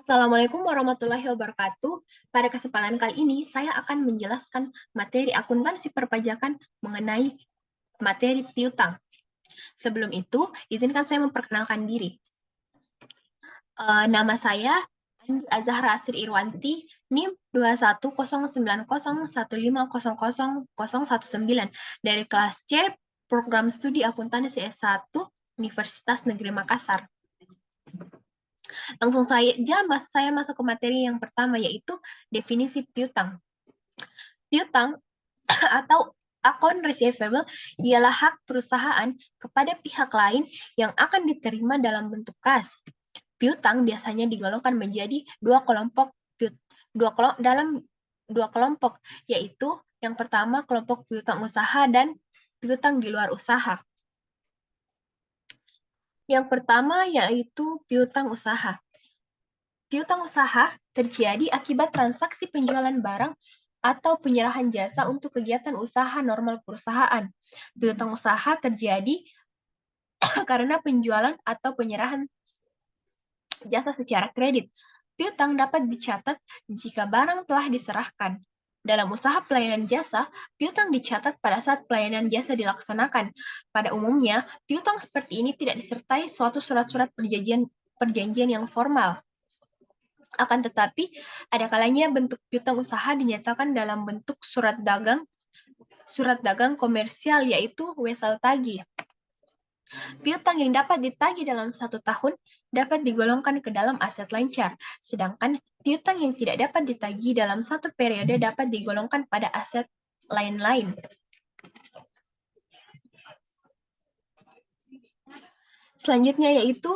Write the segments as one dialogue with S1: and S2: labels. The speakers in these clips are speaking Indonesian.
S1: Assalamualaikum warahmatullahi wabarakatuh. Pada kesempatan kali ini, saya akan menjelaskan materi akuntansi perpajakan mengenai materi piutang. Sebelum itu, izinkan saya memperkenalkan diri. Nama saya Andi Azahra Asri Irwanti, NIM 21001500119 dari kelas C, Program Studi Akuntansi S1, Universitas Negeri Makassar. Langsung saya masuk ke materi yang pertama, yaitu definisi piutang. Piutang atau account receivable ialah hak perusahaan kepada pihak lain yang akan diterima dalam bentuk kas. Piutang biasanya digolongkan menjadi dalam dua kelompok, yaitu yang pertama kelompok piutang usaha dan piutang di luar usaha. Yang pertama yaitu piutang usaha. Piutang usaha terjadi akibat transaksi penjualan barang atau penyerahan jasa untuk kegiatan usaha normal perusahaan. Piutang usaha terjadi karena penjualan atau penyerahan jasa secara kredit. Piutang dapat dicatat jika barang telah diserahkan. Dalam usaha pelayanan jasa, piutang dicatat pada saat pelayanan jasa dilaksanakan. Pada umumnya, piutang seperti ini tidak disertai suatu surat-surat perjanjian yang formal. Akan tetapi, ada kalanya bentuk piutang usaha dinyatakan dalam bentuk surat dagang komersial, yaitu wesel tagih. Piutang yang dapat ditagih dalam 1 tahun dapat digolongkan ke dalam aset lancar, sedangkan piutang yang tidak dapat ditagih dalam 1 periode dapat digolongkan pada aset lain-lain. Selanjutnya yaitu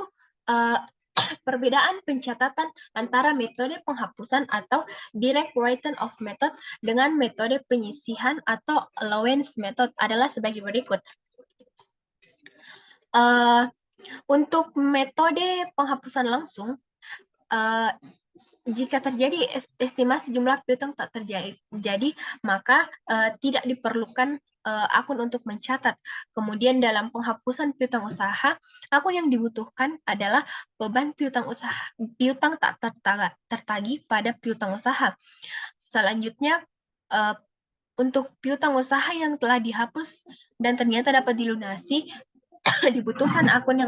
S1: perbedaan pencatatan antara metode penghapusan atau direct written off method dengan metode penyisihan atau allowance method adalah sebagai berikut. Untuk metode penghapusan langsung, jika terjadi estimasi jumlah piutang tak terjadi, maka tidak diperlukan akun untuk mencatat. Kemudian dalam penghapusan piutang usaha, akun yang dibutuhkan adalah beban piutang tak tertagih pada piutang usaha. Selanjutnya, untuk piutang usaha yang telah dihapus dan ternyata dapat dilunasi, dibutuhkan akun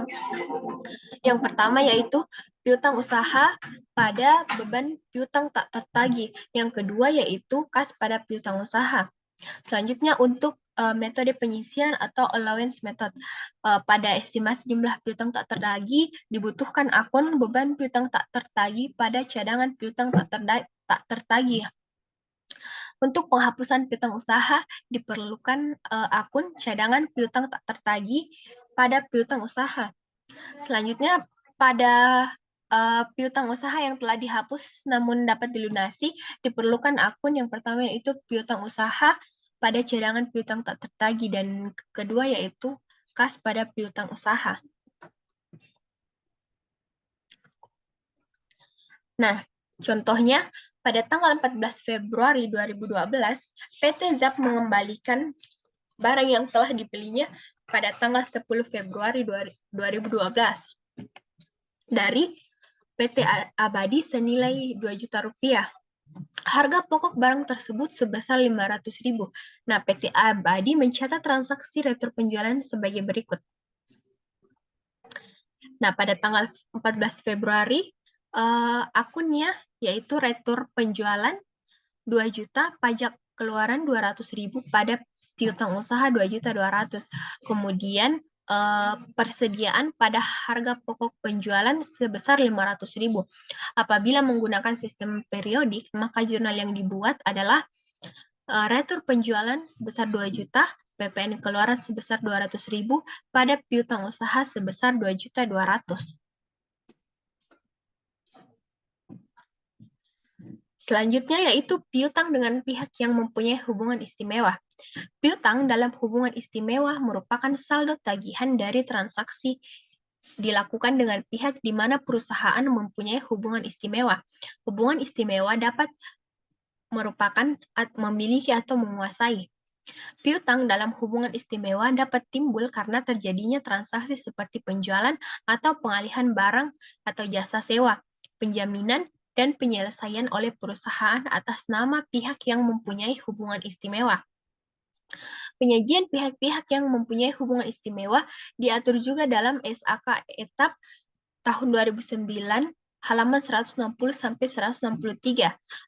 S1: yang pertama yaitu piutang usaha pada beban piutang tak tertagih. Yang kedua yaitu kas pada piutang usaha. Selanjutnya untuk metode penyisian atau allowance method. Pada estimasi jumlah piutang tak tertagih, dibutuhkan akun beban piutang tak tertagih pada cadangan piutang tak tertagih. Untuk penghapusan piutang usaha, diperlukan akun cadangan piutang tak tertagih pada piutang usaha. Selanjutnya, pada piutang usaha yang telah dihapus namun dapat dilunasi, diperlukan akun yang pertama yaitu piutang usaha pada cadangan piutang tak tertagih, dan kedua yaitu kas pada piutang usaha. Nah, contohnya, pada tanggal 14 Februari 2012, PT ZAP mengembalikan barang yang telah dibelinya pada tanggal 10 Februari 2012 dari PT Abadi senilai 2 juta rupiah. Harga pokok barang tersebut sebesar 500.000. Nah, PT Abadi mencatat transaksi retur penjualan sebagai berikut. Nah, pada tanggal 14 Februari, akunnya yaitu retur penjualan 2 juta, pajak keluaran 200.000 pada piutang usaha 2.200.000. Kemudian persediaan pada harga pokok penjualan sebesar 500.000. Apabila menggunakan sistem periodik, maka jurnal yang dibuat adalah retur penjualan sebesar 2 juta, PPN keluaran sebesar 200.000 pada piutang usaha sebesar 2.200.000. Selanjutnya yaitu piutang dengan pihak yang mempunyai hubungan istimewa. Piutang dalam hubungan istimewa merupakan saldo tagihan dari transaksi dilakukan dengan pihak di mana perusahaan mempunyai hubungan istimewa. Hubungan istimewa dapat merupakan memiliki atau menguasai. Piutang dalam hubungan istimewa dapat timbul karena terjadinya transaksi seperti penjualan atau pengalihan barang atau jasa sewa. penjaminan, dan penyelesaian oleh perusahaan atas nama pihak yang mempunyai hubungan istimewa. Penyajian pihak-pihak yang mempunyai hubungan istimewa diatur juga dalam SAK Etap tahun 2009 halaman 160-163.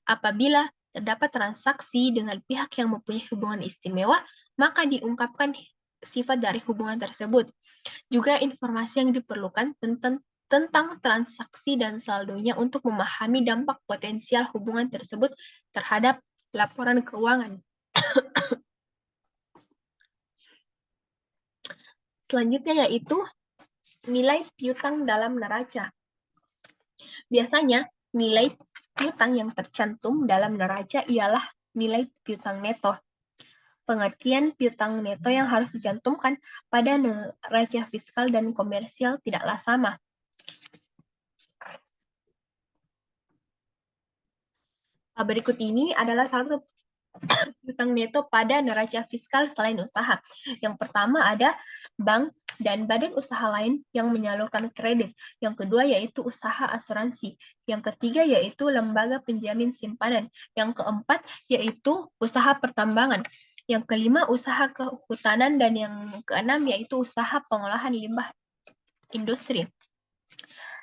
S1: Apabila terdapat transaksi dengan pihak yang mempunyai hubungan istimewa, maka diungkapkan sifat dari hubungan tersebut. Juga informasi yang diperlukan tentang transaksi dan saldonya untuk memahami dampak potensial hubungan tersebut terhadap laporan keuangan. Selanjutnya yaitu nilai piutang dalam neraca. Biasanya, nilai piutang yang tercantum dalam neraca ialah nilai piutang neto. Pengertian piutang neto yang harus dicantumkan pada neraca fiskal dan komersial tidaklah sama. Berikut ini adalah salah satu piutang neto pada neraca fiskal selain usaha. Yang pertama ada bank dan badan usaha lain yang menyalurkan kredit. Yang kedua yaitu usaha asuransi. Yang ketiga yaitu lembaga penjamin simpanan. Yang keempat yaitu usaha pertambangan. Yang kelima usaha kehutanan dan yang keenam yaitu usaha pengolahan limbah industri.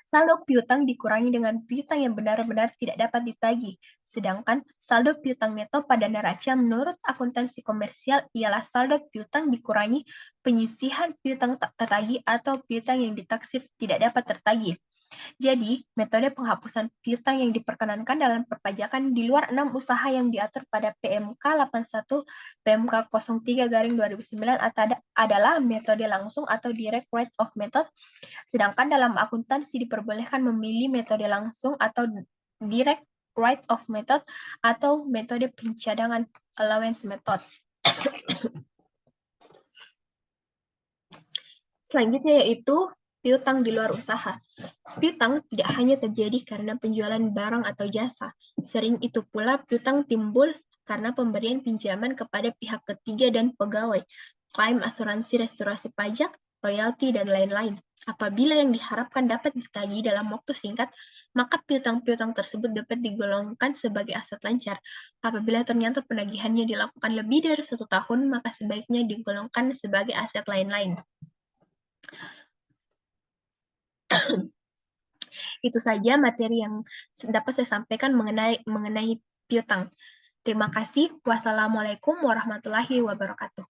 S1: Saldo piutang dikurangi dengan piutang yang benar-benar tidak dapat ditagih. Sedangkan saldo piutang neto pada neraca menurut akuntansi komersial ialah saldo piutang dikurangi penyisihan piutang tak tertagih atau piutang yang ditaksir tidak dapat tertagih. Jadi, metode penghapusan piutang yang diperkenankan dalam perpajakan di luar 6 usaha yang diatur pada PMK 81 PMK 03/2009 adalah metode langsung atau direct rate of method, sedangkan dalam akuntansi diperbolehkan memilih metode langsung atau direct rate of method atau metode pencadangan allowance method. Selanjutnya yaitu piutang di luar usaha. Piutang tidak hanya terjadi karena penjualan barang atau jasa. Sering itu pula piutang timbul karena pemberian pinjaman kepada pihak ketiga dan pegawai, klaim asuransi restorasi pajak, royalti, dan lain-lain. Apabila yang diharapkan dapat ditagih dalam waktu singkat, maka piutang-piutang tersebut dapat digolongkan sebagai aset lancar. Apabila ternyata penagihannya dilakukan lebih dari 1 tahun, maka sebaiknya digolongkan sebagai aset lain-lain. Itu saja materi yang dapat saya sampaikan mengenai piutang. Terima kasih. Wassalamualaikum warahmatullahi wabarakatuh.